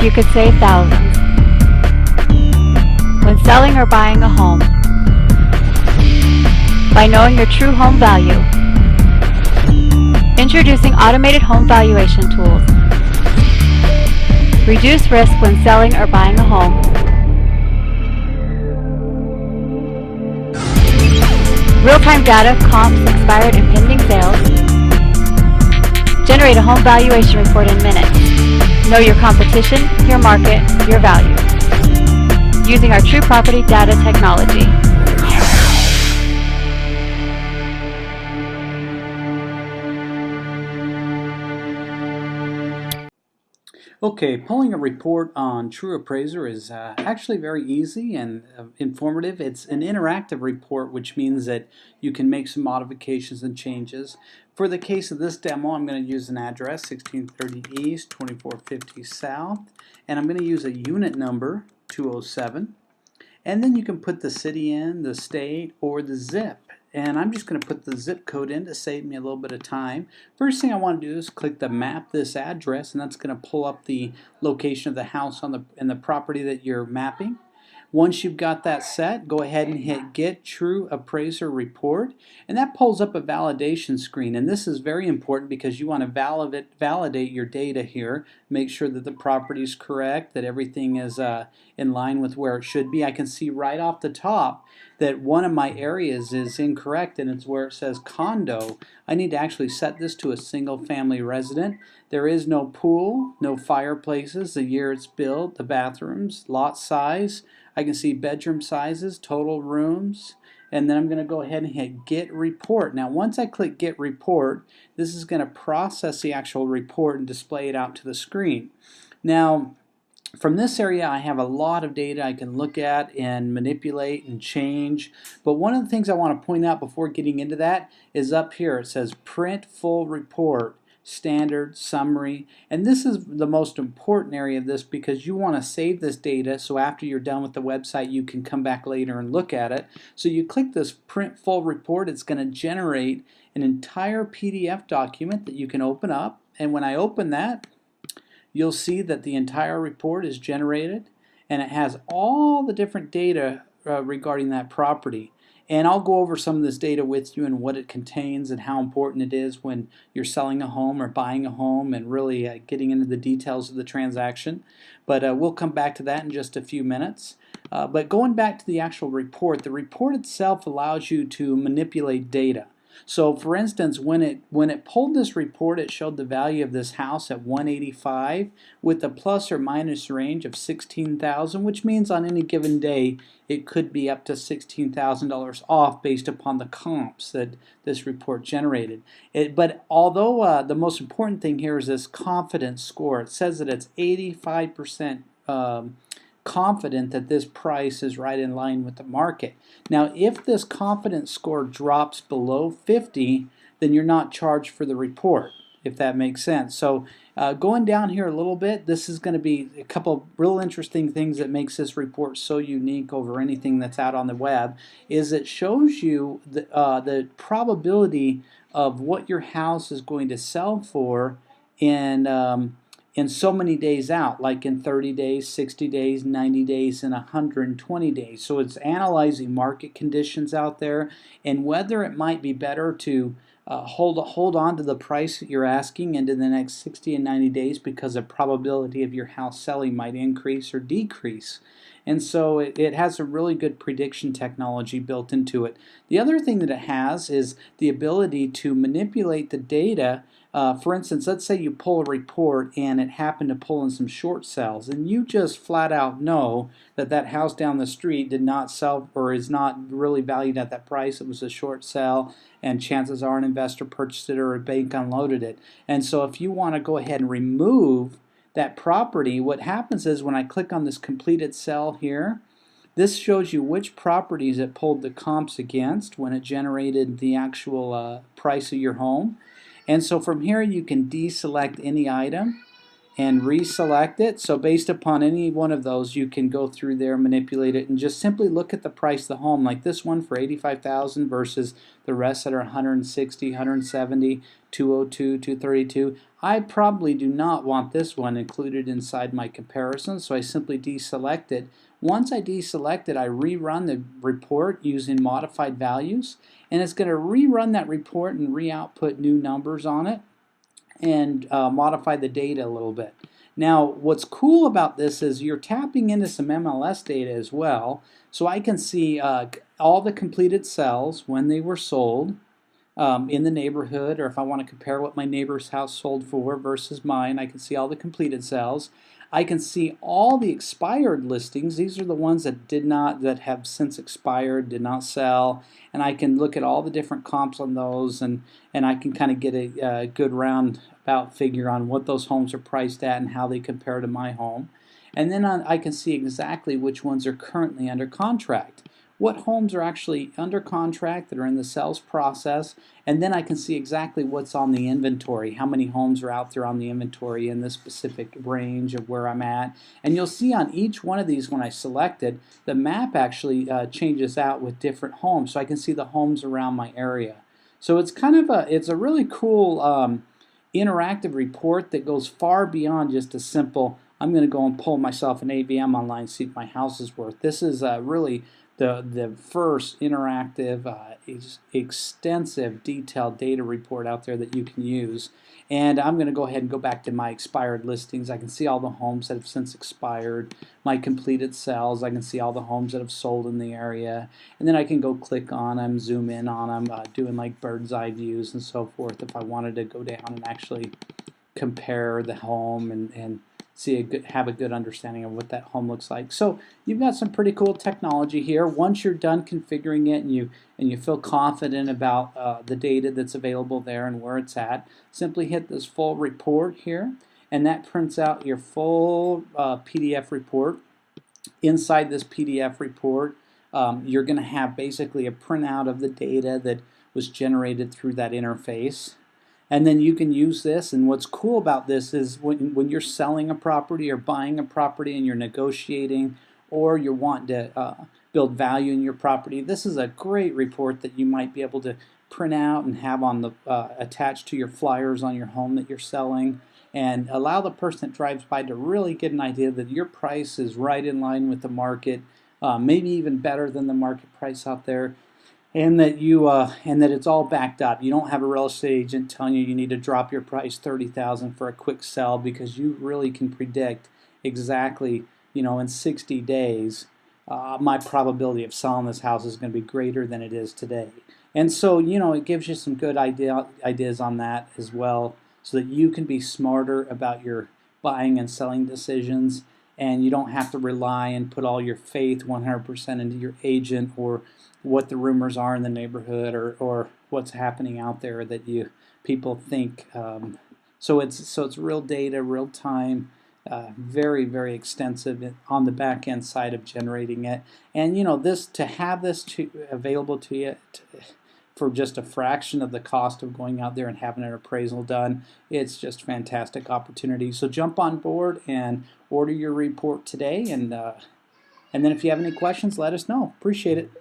you could save thousands when selling or buying a home by knowing your true home value. Introducing automated home valuation tools. Reduce risk when selling or buying a home. Real-time data, comps, expired and pending sales. Generate a home valuation report in minutes. Know your competition, your market, your value. Using our True Property data technology. Okay, pulling a report on TruAppraiser is actually very easy and informative. It's an interactive report, which means that you can make some modifications and changes. For the case of this demo, I'm going to use an address, 1630 East, 2450 South, and I'm going to use a unit number, 207. And then you can put the city in, the state, or the zip. And I'm just going to put the zip code in to save me a little bit of time. First thing I want to do is click the map this address, and that's going to pull up the location of the house on the property that you're mapping. Once you've got that set, go ahead and hit Get TruAppraiser Report, and that pulls up a validation screen. And this is very important because you want to validate your data here, make sure that the property is correct, that everything is in line with where it should be. I can see right off the top that one of my areas is incorrect, and it's where it says condo. I need to actually set this to a single family resident. There is no pool, no fireplaces, the year it's built, the bathrooms, lot size. I can see bedroom sizes, total rooms, and then I'm going to go ahead and hit Get Report. Now once I click Get Report, this is going to process the actual report and display it out to the screen. Now from this area I have a lot of data I can look at and manipulate and change, but one of the things I want to point out before getting into that is up here. It says Print Full Report, Standard, Summary, and this is the most important area of this because you want to save this data so after you're done with the website you can come back later and look at it. So you click this Print Full Report, it's going to generate an entire PDF document that you can open up, and when I open that, you'll see that the entire report is generated and it has all the different data regarding that property. And I'll go over some of this data with you and what it contains and how important it is when you're selling a home or buying a home and really getting into the details of the transaction. But we'll come back to that in just a few minutes. But going back to the actual report, the report itself allows you to manipulate data. So for instance, when it pulled this report, it showed the value of this house at 185 with a plus or minus range of 16,000, which means on any given day it could be up to $16,000 off based upon the comps that this report generated. But although the most important thing here is this confidence score, it says that it's 85% confident that this price is right in line with the market. Now if this confidence score drops below 50, then you're not charged for the report, if that makes sense. So going down here a little bit, this is going to be a couple of real interesting things that makes this report so unique over anything that's out on the web, is it shows you the probability of what your house is going to sell for in so many days out, like in 30 days, 60 days, 90 days, and 120 days. So it's analyzing market conditions out there and whether it might be better to hold on to the price that you're asking into the next 60 and 90 days because the probability of your house selling might increase or decrease. And so it has a really good prediction technology built into it. The other thing that it has is the ability to manipulate the data. For instance, let's say you pull a report and it happened to pull in some short sales, and you just flat out know that that house down the street did not sell or is not really valued at that price. It was a short sale, and chances are an investor purchased it or a bank unloaded it. And so if you want to go ahead and remove that property, what happens is when I click on this completed sell here, this shows you which properties it pulled the comps against when it generated the actual price of your home. And so from here you can deselect any item and reselect it. So based upon any one of those, you can go through there, manipulate it, and just simply look at the price of the home, like this one for $85,000 versus the rest that are 160, 170, 202, 232. I probably do not want this one included inside my comparison, so I simply deselect it. Once I deselect it, I rerun the report using modified values, and it's going to rerun that report and re-output new numbers on it and modify the data a little bit. Now, what's cool about this is you're tapping into some MLS data as well, so I can see all the completed sales when they were sold in the neighborhood, or if I want to compare what my neighbor's house sold for versus mine, I can see all the completed sales. I can see all the expired listings. These are the ones that have since expired, did not sell, and I can look at all the different comps on those, and I can kind of get a good roundabout figure on what those homes are priced at and how they compare to my home. And then I can see exactly which ones are currently under contract. What homes are actually under contract that are in the sales process, and then I can see exactly what's on the inventory, how many homes are out there on the inventory in this specific range of where I'm at. And you'll see on each one of these when I select it, the map actually changes out with different homes, so I can see the homes around my area. So it's kind of it's a really cool interactive report that goes far beyond just a simple, I'm going to go and pull myself an AVM online and see what my house is worth. This is really the first interactive, extensive, detailed data report out there that you can use. And I'm going to go ahead and go back to my expired listings. I can see all the homes that have since expired, my completed sales. I can see all the homes that have sold in the area. And then I can go click on them, zoom in on them, doing like bird's eye views and so forth if I wanted to go down and actually compare the home and have a good understanding of what that home looks like. So you've got some pretty cool technology here. Once you're done configuring it and you feel confident about the data that's available there and where it's at, simply hit this full report here, and that prints out your full PDF report. Inside this PDF report, you're going to have basically a printout of the data that was generated through that interface. And then you can use this, and what's cool about this is when you're selling a property or buying a property and you're negotiating or you're wanting to build value in your property, this is a great report that you might be able to print out and have on the attached to your flyers on your home that you're selling, and allow the person that drives by to really get an idea that your price is right in line with the market, maybe even better than the market price out there. And that it's all backed up. You don't have a real estate agent telling you need to drop your price $30,000 for a quick sell, because you really can predict exactly, in 60 days, my probability of selling this house is going to be greater than it is today. And so, it gives you some good ideas on that as well, so that you can be smarter about your buying and selling decisions, and you don't have to rely and put all your faith 100% into your agent or what the rumors are in the neighborhood or what's happening out there that people think. So it's real data, real time, very, very extensive on the back end side of generating it. And to have this available to you for just a fraction of the cost of going out there and having an appraisal done, it's just fantastic opportunity. So jump on board and order your report today, and then if you have any questions, let us know. Appreciate it.